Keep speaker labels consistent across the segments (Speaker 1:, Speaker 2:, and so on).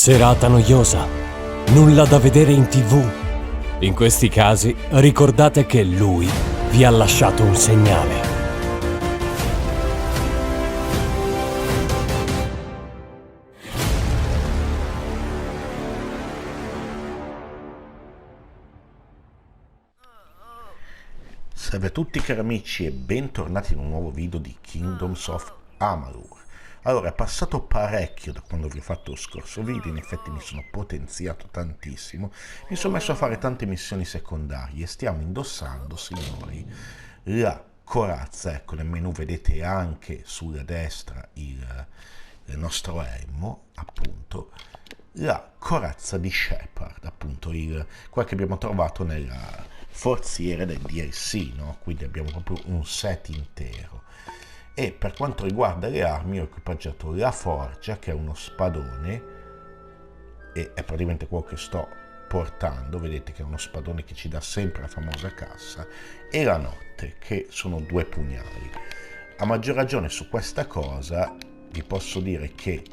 Speaker 1: Serata noiosa, nulla da vedere in TV. In questi casi ricordate che lui vi ha lasciato un segnale.
Speaker 2: Salve a tutti cari amici e bentornati in un nuovo video di Kingdoms of Amalur. Allora, è passato parecchio da quando vi ho fatto lo scorso video, in effetti mi sono potenziato tantissimo, mi sono messo a fare tante missioni secondarie e stiamo indossando, signori, la corazza. Ecco, nel menu vedete anche sulla destra il nostro elmo, appunto, la corazza di Shepard, appunto, quella che abbiamo trovato nella forziere del DLC, no? Quindi abbiamo proprio un set intero. E per quanto riguarda le armi ho equipaggiato la forgia, che è uno spadone, e è praticamente quello che sto portando, vedete che è uno spadone che ci dà sempre la famosa cassa, e la notte, che sono due pugnali. A maggior ragione su questa cosa vi posso dire che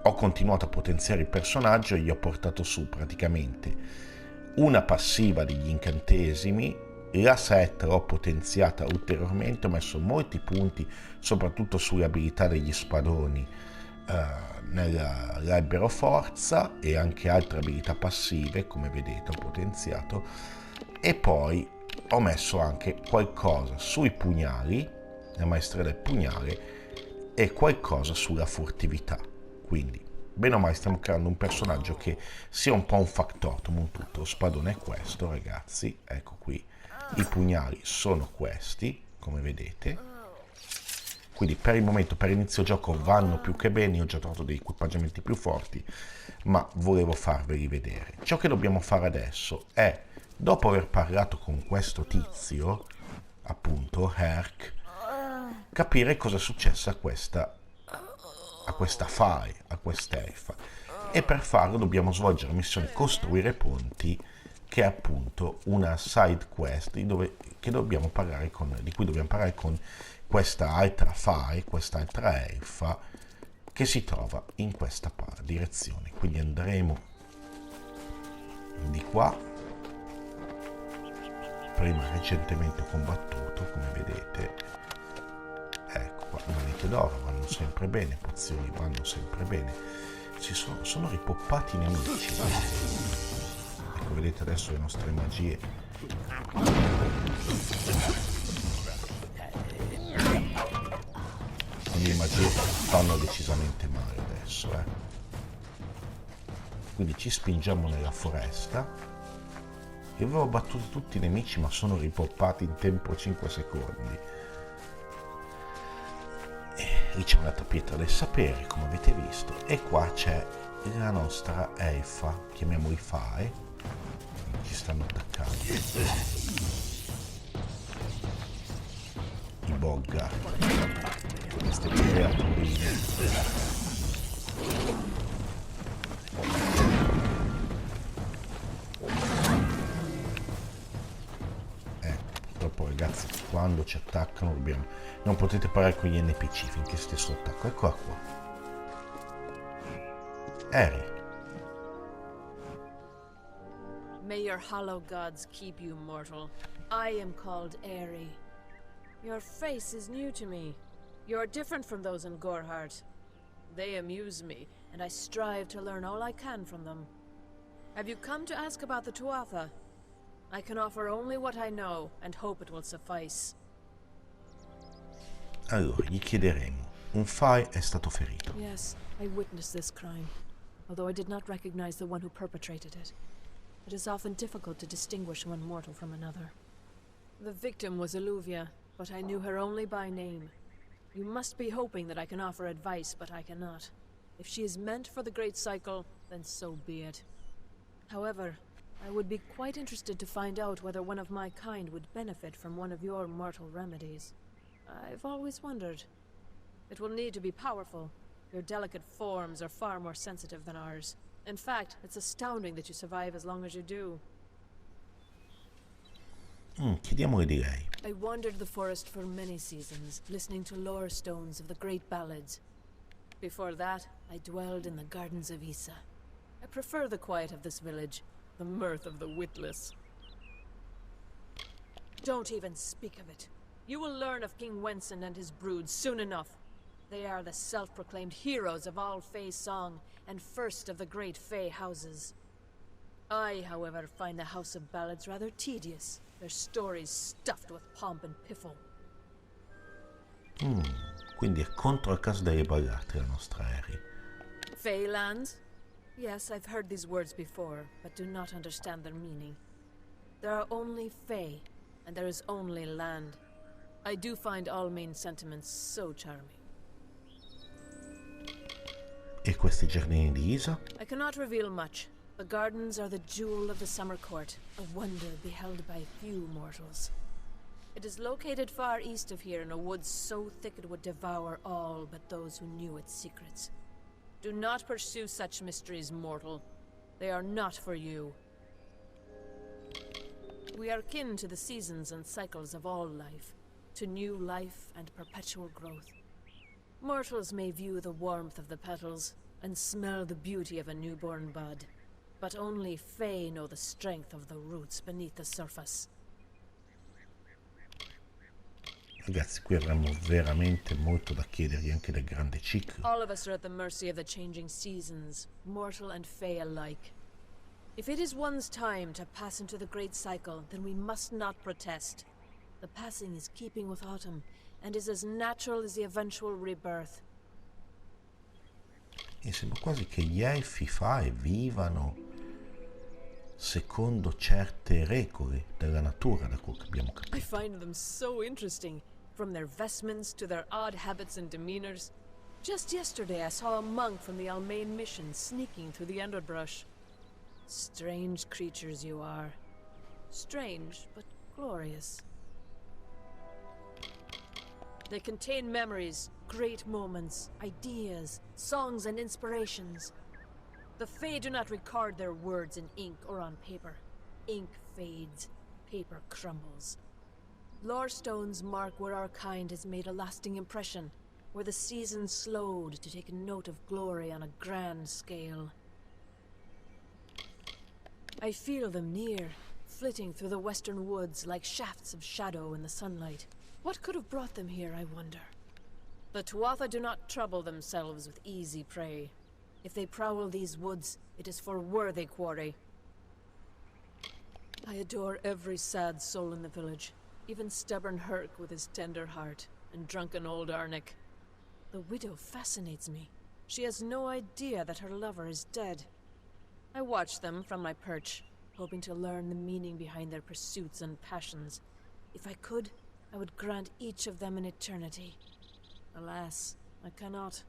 Speaker 2: ho continuato a potenziare il personaggio e gli ho portato su praticamente una passiva degli incantesimi, la set l'ho potenziata ulteriormente, ho messo molti punti soprattutto sulle abilità degli spadoni nell'albero forza e anche altre abilità passive, come vedete ho potenziato, e poi ho messo anche qualcosa sui pugnali, la maestria del pugnale, e qualcosa sulla furtività. Quindi bene o male stiamo creando un personaggio che sia un po' un factotum, un tutto. Lo spadone è questo, ragazzi, ecco qui, i pugnali sono questi, come vedete, quindi per il momento, per inizio gioco vanno più che bene. Io ho già trovato degli equipaggiamenti più forti, ma volevo farveli vedere. Ciò che dobbiamo fare adesso è, dopo aver parlato con questo tizio, appunto Herc, capire cosa è successo a questa Fae, a quest'elfa, e per farlo dobbiamo svolgere la missione costruire ponti, che è appunto una side quest di cui dobbiamo parlare con questa altra Fae, quest'altra elfa che si trova in questa direzione. Quindi andremo di qua, prima recentemente combattuto, come vedete. Ecco qua, monete d'oro vanno sempre bene, pozioni vanno sempre bene, sono ripoppati i nemici. Ecco, vedete adesso le nostre magie. Le mie magie fanno decisamente male adesso, Quindi ci spingiamo nella foresta. Io avevo battuto tutti i nemici, ma sono ripoppati in tempo 5 secondi. Lì c'è un'altra pietra del sapere, come avete visto, e qua c'è la nostra elfa, chiamiamoli Fae, ci stanno attaccando i Boggart, queste creaturine. Purtroppo ragazzi, quando ci attaccano non potete parlare con gli NPC finché siete sotto attacco. Eccola qua, Eri.
Speaker 3: May your hollow gods keep you mortal. I am called Eri. Your face is new to me. You're different from those in Gorhart. They amuse me, and I strive to learn all I can from them. Have you come to ask about the Tuatha? I can offer only what I know, and hope it will suffice.
Speaker 2: Allora, gli chiederemo. Un Fae è stato ferito.
Speaker 3: Yes, I witnessed this crime, although I did not recognize the one who perpetrated it. It is often difficult to distinguish one mortal from another. The victim was Illuvia, but I knew her only by name. You must be hoping that I can offer advice, but I cannot. If she is meant for the Great Cycle, then so be it. However, I would be quite interested to find out whether one of my kind would benefit from one of your mortal remedies. I've always wondered. It will need to be powerful. Your delicate forms are far more sensitive than ours. In fact, it's astounding that you survive as long as you do.
Speaker 2: Chiediamole di lei.
Speaker 3: I wandered the forest for many seasons, listening to lore stones of the great ballads. Before that, I dwelled in the gardens of Issa. I prefer the quiet of this village, the mirth of the witless. Don't even speak of it. You will learn of King Wenson and his brood soon enough. They are the self-proclaimed heroes of all Fae song, and first of the great Fae houses. I, however, find the House of Ballads rather tedious, their stories stuffed with pomp and piffle.
Speaker 2: Quindi è contro la casa delle ballate la nostra Harry.
Speaker 3: Faelands? Yes, I've heard these words before, but do not understand their meaning. There are only Fae, and there is only land. I do find all main sentiments so charming.
Speaker 2: E questi giardini di Isa?
Speaker 3: I cannot reveal much. The gardens are the jewel of the summer court, a wonder beheld by few mortals. It is located far east of here in a wood so thick it would devour all but those who knew its secrets. Do not pursue such mysteries, mortal. They are not for you. We are kin to the seasons and cycles of all life, to new life and perpetual growth. Mortals may view the warmth of the petals and smell the beauty of a newborn bud, but only Fae know the strength of the roots beneath the surface.
Speaker 2: Ragazzi, qui avremmo veramente molto da chiedergli anche del grande ciclo.
Speaker 3: All of us are at the mercy of the changing seasons, mortal and Fae alike. If it is one's time to pass into the great cycle, then we must not protest. The passing is keeping with autumn, and is as natural as the eventual rebirth.
Speaker 2: E sembra quasi che gli elfi Fae vivano secondo certe regole della natura, da quello che abbiamo
Speaker 3: I
Speaker 2: capito.
Speaker 3: find them so interesting, from their vestments to their odd habits and demeanors. Just yesterday I saw a monk from the Almain mission sneaking through the underbrush. Strange creatures you are. Strange, but glorious. They contain memories, great moments, ideas, songs and inspirations. The Fae do not record their words in ink or on paper. Ink fades, paper crumbles. Lore stones mark where our kind has made a lasting impression, where the seasons slowed to take note of glory on a grand scale. I feel them near, flitting through the western woods like shafts of shadow in the sunlight. What could have brought them here, I wonder? The Tuatha do not trouble themselves with easy prey. If they prowl these woods, it is for worthy quarry. I adore every sad soul in the village, even stubborn Herc with his tender heart, and drunken old Arnik. The widow fascinates me. She has no idea that her lover is dead. I watch them from my perch, hoping to learn the meaning behind their pursuits and passions. If I could, I would grant each of them an eternity. Alas, I cannot.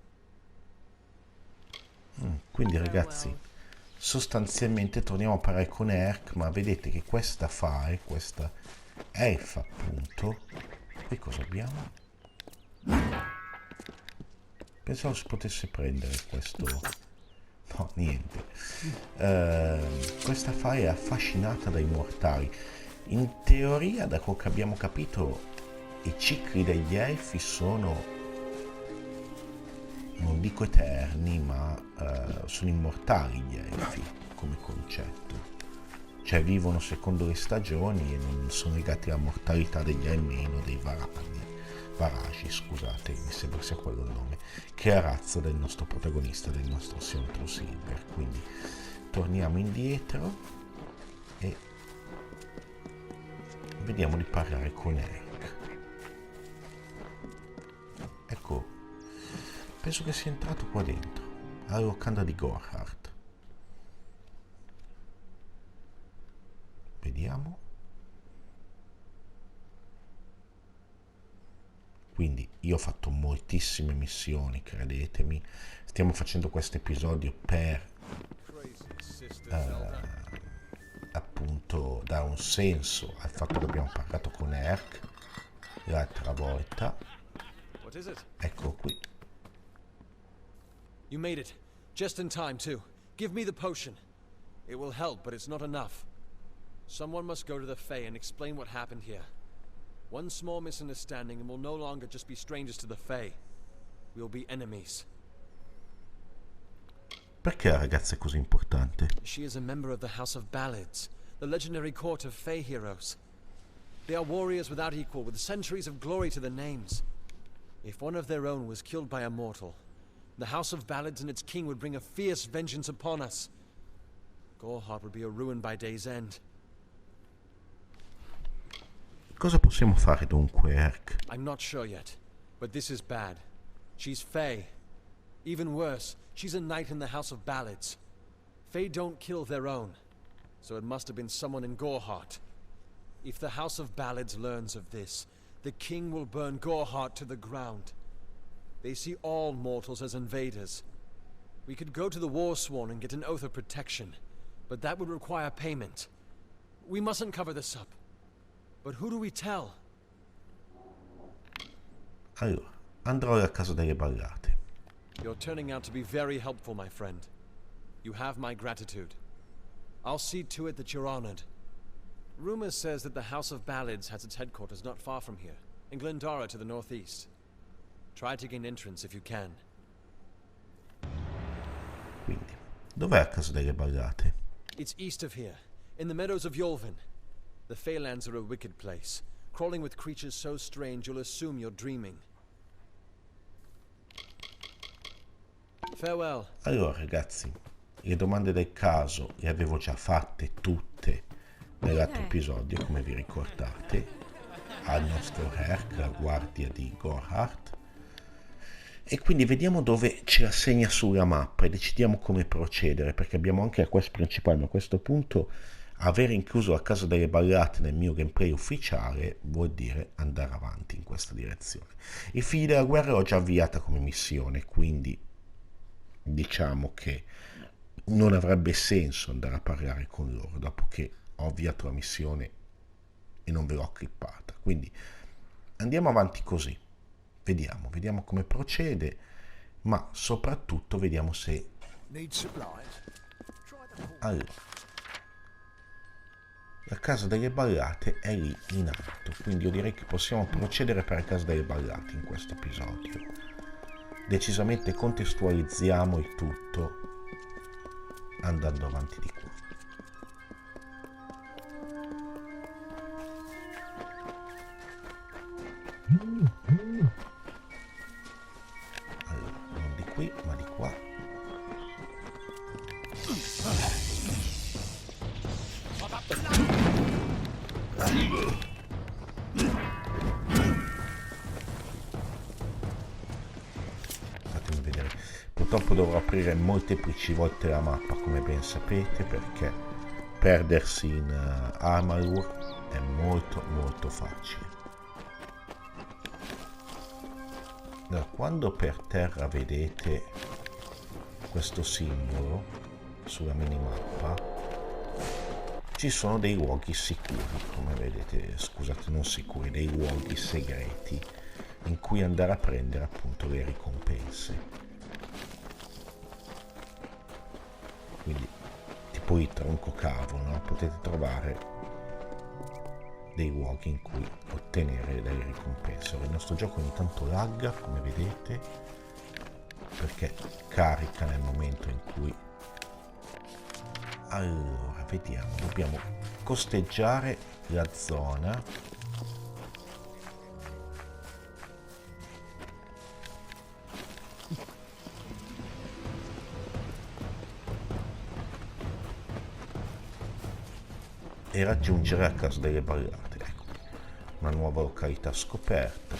Speaker 2: Quindi ragazzi, sostanzialmente torniamo a parlare con Erk, ma vedete che questa Fae, questa elfa appunto, che cosa abbiamo? Pensavo si potesse prendere questo. No, niente. Questa Fae è affascinata dai mortali. In teoria, da quel che abbiamo capito, i cicli degli elfi sono, non dico eterni, ma sono immortali gli elfi come concetto. Cioè vivono secondo le stagioni e non sono legati alla mortalità degli almeno dei Varaji, scusate, mi sembra sia quello il nome, che è la razza del nostro protagonista, del nostro Sion True Silver. Quindi torniamo indietro e vediamo di parlare con Eric. Ecco, penso che sia entrato qua dentro, alla locanda di Gorhart. Vediamo. Quindi io ho fatto moltissime missioni, credetemi. Stiamo facendo questo episodio per appunto dare un senso al fatto che abbiamo parlato con Erk l'altra volta. Ecco qui.
Speaker 4: You made it. Just in time, too. Give me the potion. It will help, but it's not enough. Someone must go to the Fae and explain what happened here. One small misunderstanding and we'll no longer just be strangers to the Fae. We'll be enemies.
Speaker 2: Perché la ragazza è così importante?
Speaker 4: She is a member of the House of Ballads, the legendary court of Fey heroes. They are warriors without equal, with centuries of glory to their names. If one of their own was killed by a mortal, the House of Ballads and its king would bring a fierce vengeance upon us. Gorhart would be a ruin by day's end.
Speaker 2: Cosa possiamo fare dunque, Erk?
Speaker 4: I'm not sure yet, but this is bad. She's Fey. Even worse, she's a knight in the House of Ballads. Fey don't kill their own, so it must have been someone in Gorhart. If the House of Ballads learns of this, the king will burn Gorhart to the ground. They see all mortals as invaders. We could go to the Warsworn and get an oath of protection, but that would require payment. We mustn't cover this up. But who do we tell?
Speaker 2: Allora, andrò alla casa delle ballate.
Speaker 4: You're turning out to be very helpful, my friend. You have my gratitude. I'll see to it that you're honored. Rumor says that the House of Ballads has its headquarters not far from here, in Glendara to the northeast. Try to gain entrance if you can.
Speaker 2: Quindi, dov'è la casa delle ballate?
Speaker 4: It's east of here, in the meadows of Yolvin. The Feylands are a wicked place, crawling with creatures so strange you'll assume you're dreaming. Farewell.
Speaker 2: Allora, ragazzi, le domande del caso le avevo già fatte tutte nell'altro episodio, come vi ricordate, al nostro Erk, la guardia di Gorhart. E quindi vediamo dove ce la segna sulla mappa e decidiamo come procedere, perché abbiamo anche la quest principale, ma a questo punto aver incluso la casa delle ballate nel mio gameplay ufficiale vuol dire andare avanti in questa direzione. I figli della guerra l'ho già avviata come missione, quindi diciamo che non avrebbe senso andare a parlare con loro dopo che ho avviato la missione e non ve l'ho clippata. Quindi andiamo avanti così, vediamo come procede, ma soprattutto vediamo se... Allora, la casa delle ballate è lì in alto, quindi io direi che possiamo procedere per la casa delle ballate in questo episodio. Decisamente contestualizziamo il tutto andando avanti di qua. Allora, non di qui, ma di qua. Fatemi vedere. Purtroppo dovrò aprire molteplici volte la mappa, come ben sapete, perché perdersi in Amarur è molto facile. Allora, quando per terra vedete questo simbolo sulla minimappa, ci sono dei luoghi sicuri, come vedete, scusate, non sicuri, dei luoghi segreti in cui andare a prendere appunto le ricompense. Quindi tipo il tronco cavo, no? Potete trovare dei luoghi in cui ottenere delle ricompense. Ora, il nostro gioco ogni tanto lagga, come vedete, perché carica nel momento in cui... Allora, vediamo, dobbiamo costeggiare la zona. E raggiungere la casa delle ballate. Ecco, una nuova località scoperta.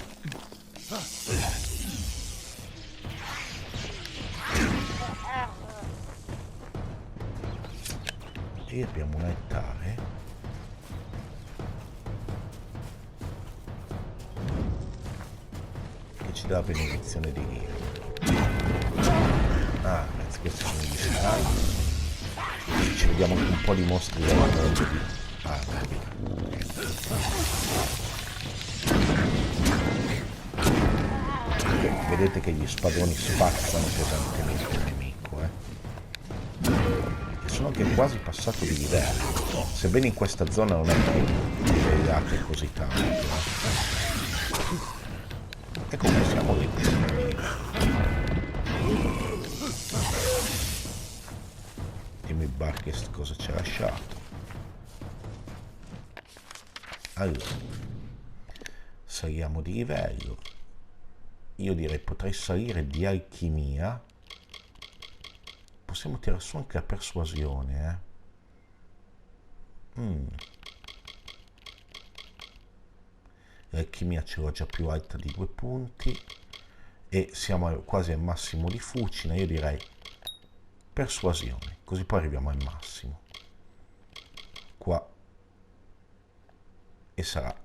Speaker 2: E abbiamo un altare che ci dà la benedizione di Dio. Ah, ragazzi, questi sono gli sky. Ci vediamo anche un po' di mostri della mondo di... Ah, vedete che gli spadoni spazzano pesantemente il nemico, e sono anche quasi passato di livello, sebbene in questa zona non è che livellate così tanto, E comunque siamo lì. Dimmi Barkest cosa ci ha lasciato. Allora, saliamo di livello. Io direi potrei salire di alchimia. Possiamo tirare su anche la persuasione, L'alchimia ce l'ho già più alta di 2 punti e siamo quasi al massimo di fucina. Io direi persuasione, così poi arriviamo al massimo qua e sarà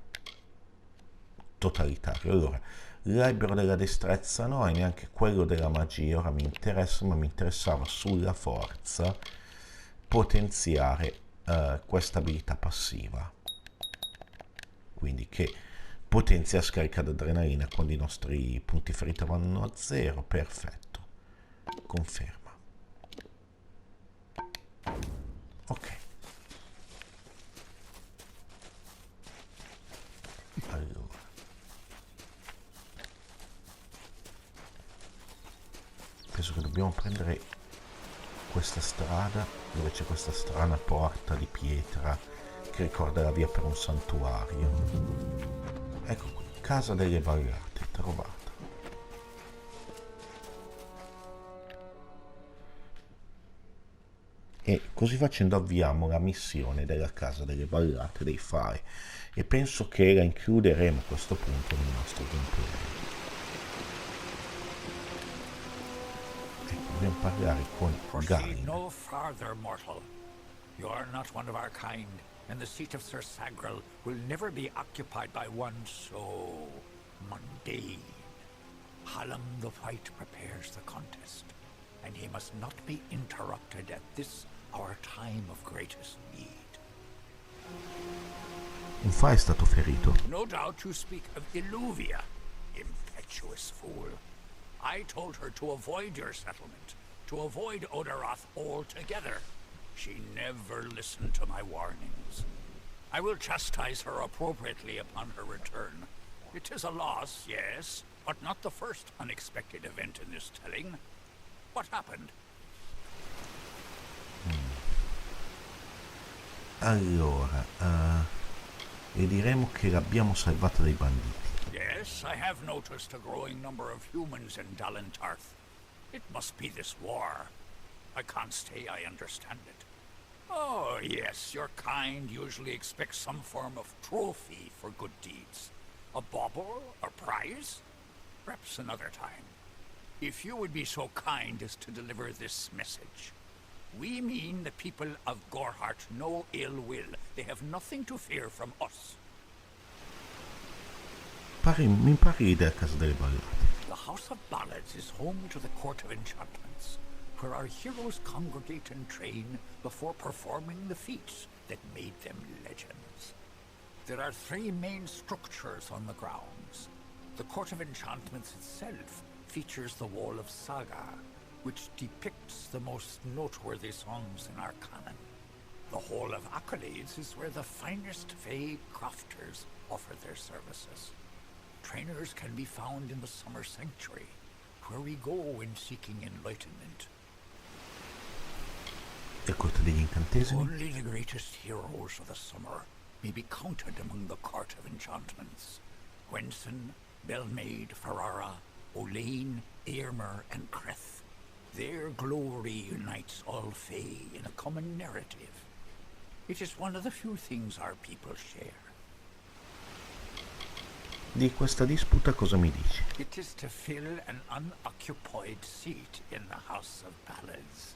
Speaker 2: totalitario. Allora, l'albero della destrezza no, e neanche quello della magia ora mi interessa, ma mi interessava sulla forza potenziare questa abilità passiva, quindi che potenzia la scarica d'adrenalina quando i nostri punti ferita vanno a 0. Perfetto, conferma. Ok, allora penso che dobbiamo prendere questa strada dove c'è questa strana porta di pietra che ricorda la via per un santuario. Ecco qui, casa delle ballate, trovata. E così facendo avviamo la missione della casa delle ballate dei fari e penso che la includeremo a questo punto nel nostro gameplay. Ecco, dobbiamo parlare con
Speaker 5: Proceed
Speaker 2: Garin.
Speaker 5: no farther, mortal. You are not one of our kind, and the seat of Sir Sagrel will never be occupied by one so mundane. Hallam the White prepares the contest, and he must not be interrupted at this our time of greatest need.
Speaker 2: Un fa è stato ferito.
Speaker 5: No doubt you speak of Illuvia, impetuous fool. I told her to avoid your settlement, to avoid Odaroth altogether. She never listened to my warnings. I will chastise her appropriately upon her return. It is a loss, yes, but not the first unexpected event in this telling. What happened?
Speaker 2: Allora, e diremo che l'abbiamo salvata dai banditi.
Speaker 5: Yes, I have noticed a growing number of humans in Dalentarth. It must be this war. I can't say I understand it. Oh, yes, your kind usually expects some form of trophy for good deeds. A bauble, a prize? Perhaps another time. If you would be so kind as to deliver this message. We mean the people of Gorhart no ill will. They have nothing to fear from us.
Speaker 2: Mi parli della casa delle ballate.
Speaker 5: The House of Ballads is home to the Court of Enchantments, where our heroes congregate and train before performing the feats that made them legends. There are 3 main structures on the grounds. The Court of Enchantments itself features the Wall of Saga, which depicts the most noteworthy songs in our canon. The Hall of Accolades is where the finest Fae crafters offer their services. Trainers can be found in the Summer Sanctuary, where we go when seeking enlightenment.
Speaker 2: E Corte degli Incantesimi?
Speaker 5: Only the greatest heroes of the summer may be counted among the Court of Enchantments. Gwenson, Belmaid, Ferrara, Olaine, Eirmer, and Creth. Their glory unites all Fae in a common narrative. It is one of the few things our people share.
Speaker 2: Di questa disputa cosa mi dici?
Speaker 5: It is to fill an unoccupied seat in the House of Ballads.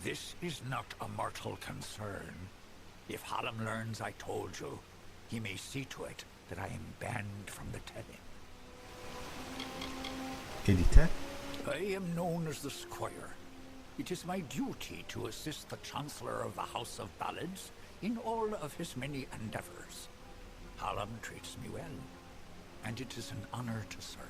Speaker 5: This is not a mortal concern. If Hallam learns I told you, he may see to it that I am banned from the telling.
Speaker 2: E di te?
Speaker 5: I am known as the Squire. It is my duty to assist the Chancellor of the House of Ballads in all of his many endeavors. Hallam treats me well, and it is an honor to serve.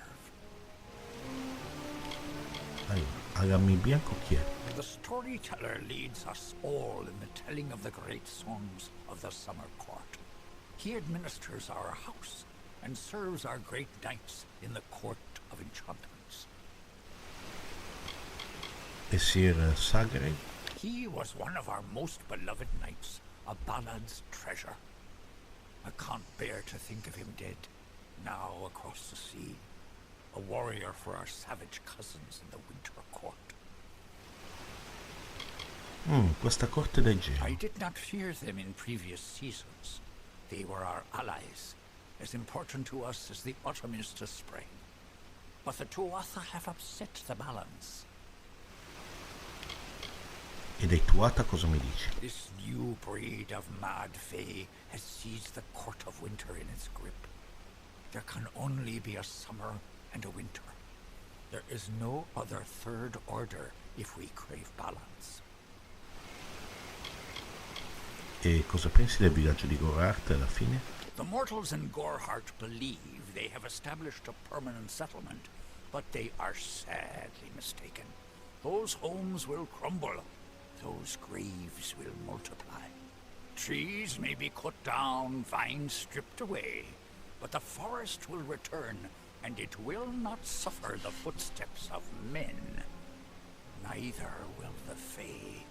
Speaker 2: Allora, Alammi Bianco chi è?
Speaker 5: The storyteller leads us all in the telling of the great songs of the Summer Court. He administers our house and serves our great knights in the Court of Enchantments.
Speaker 2: E Sir Sagrel?
Speaker 5: He was one of our most beloved knights, a ballad's treasure. I can't bear to think of him dead, now across the sea, a warrior for our savage cousins in the Winter Court.
Speaker 2: Questa corte del gelo.
Speaker 5: I did not fear them in previous seasons. They were our allies, as important to us as the autumn is to spring. But the Tuatha have upset the balance.
Speaker 2: E dei Tuatha cosa mi dici?
Speaker 5: This new breed of mad fae has seized the Court of Winter in its grip. There can only be a summer and a winter. There is no other third order if we crave balance.
Speaker 2: E cosa pensi del villaggio di Gorhart alla fine?
Speaker 5: The mortals in Gorhart believe they have established a permanent settlement, but they are sadly mistaken. Those homes will crumble. Those graves will multiply. Trees may be cut down, vines stripped away, but the forest will return, and it will not suffer the footsteps of men. Neither will the Fae.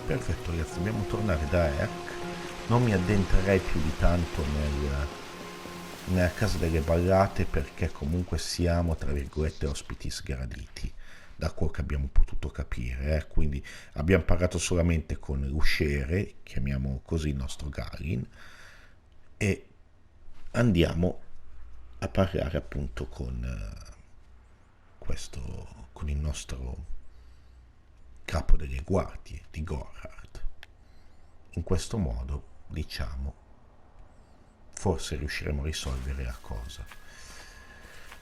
Speaker 2: Perfetto ragazzi, dobbiamo tornare da Erk. Non mi addentrerei più di tanto nella casa delle ballate, perché comunque siamo tra virgolette ospiti sgraditi, da quel che abbiamo potuto capire, quindi abbiamo parlato solamente con l'usciere, chiamiamo così il nostro Galin, e andiamo a parlare appunto con il nostro capo delle guardie di Gorhart. In questo modo, diciamo, forse riusciremo a risolvere la cosa.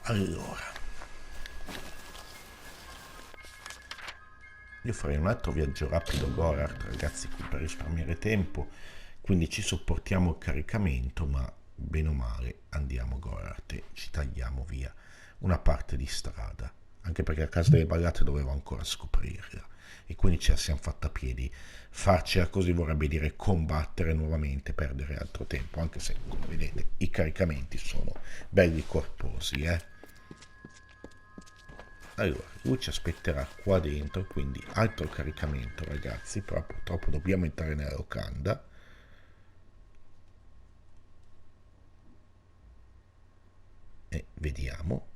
Speaker 2: Allora, io farei un altro viaggio rapido a Gorhart, ragazzi, qui per risparmiare tempo, quindi ci sopportiamo il caricamento, ma bene o male andiamo a Gorhart e ci tagliamo via una parte di strada, anche perché la casa delle ballate dovevo ancora scoprirla, e quindi ce la siamo fatta a piedi. Farcela così vorrebbe dire combattere nuovamente, perdere altro tempo, anche se, come vedete, i caricamenti sono belli corposi, Allora, lui ci aspetterà qua dentro, quindi altro caricamento, ragazzi, però purtroppo dobbiamo entrare nella locanda. E vediamo.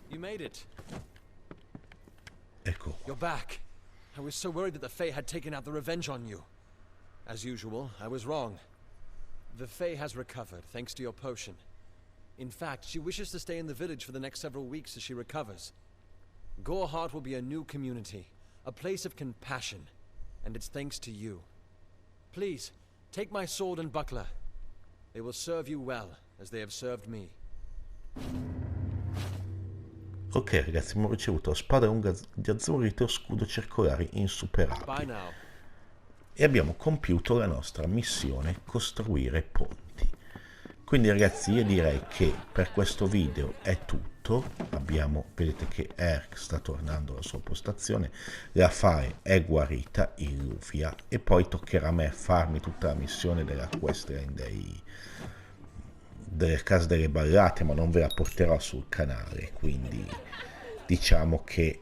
Speaker 4: You made it.
Speaker 2: Ecco qua.
Speaker 4: You're back. I was so worried that the Fae had taken out the revenge on you. As usual, I was wrong. The Fae has recovered, thanks to your potion. In fact, she wishes to stay in the village for the next several weeks as she recovers. Gorhart will be a new community, a place of compassion, and it's thanks to you. Please, take my sword and buckler. They will serve you well, as they have served me.
Speaker 2: Ok ragazzi, abbiamo ricevuto spada lunga di azzurrito, scudo circolare
Speaker 4: Bye
Speaker 2: insuperabile.
Speaker 4: now.
Speaker 2: E abbiamo compiuto la nostra missione costruire ponti. Quindi ragazzi, io direi che per questo video è tutto. Vedete che Erk sta tornando alla sua postazione, la Fae è guarita, Illuvia, e poi toccherà a me farmi tutta la missione della questline delle case delle ballate, ma non ve la porterò sul canale, quindi diciamo che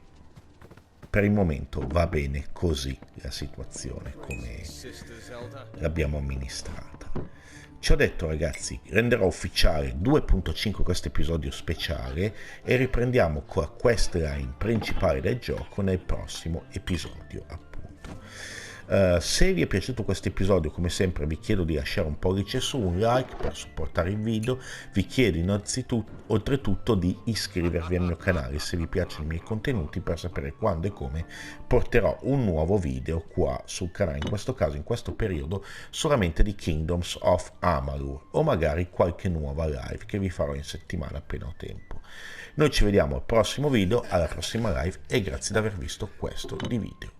Speaker 2: per il momento va bene così la situazione come l'abbiamo amministrata. Ci ho detto ragazzi, renderò ufficiale 2.5 questo episodio speciale e riprendiamo con la questline principale del gioco nel prossimo episodio appunto. Se vi è piaciuto questo episodio, come sempre vi chiedo di lasciare un pollice su, un like per supportare il video, vi chiedo oltretutto di iscrivervi al mio canale se vi piacciono i miei contenuti, per sapere quando e come porterò un nuovo video qua sul canale, in questo caso, in questo periodo, solamente di Kingdoms of Amalur, o magari qualche nuova live che vi farò in settimana appena ho tempo. Noi ci vediamo al prossimo video, alla prossima live, e grazie di aver visto questo di video.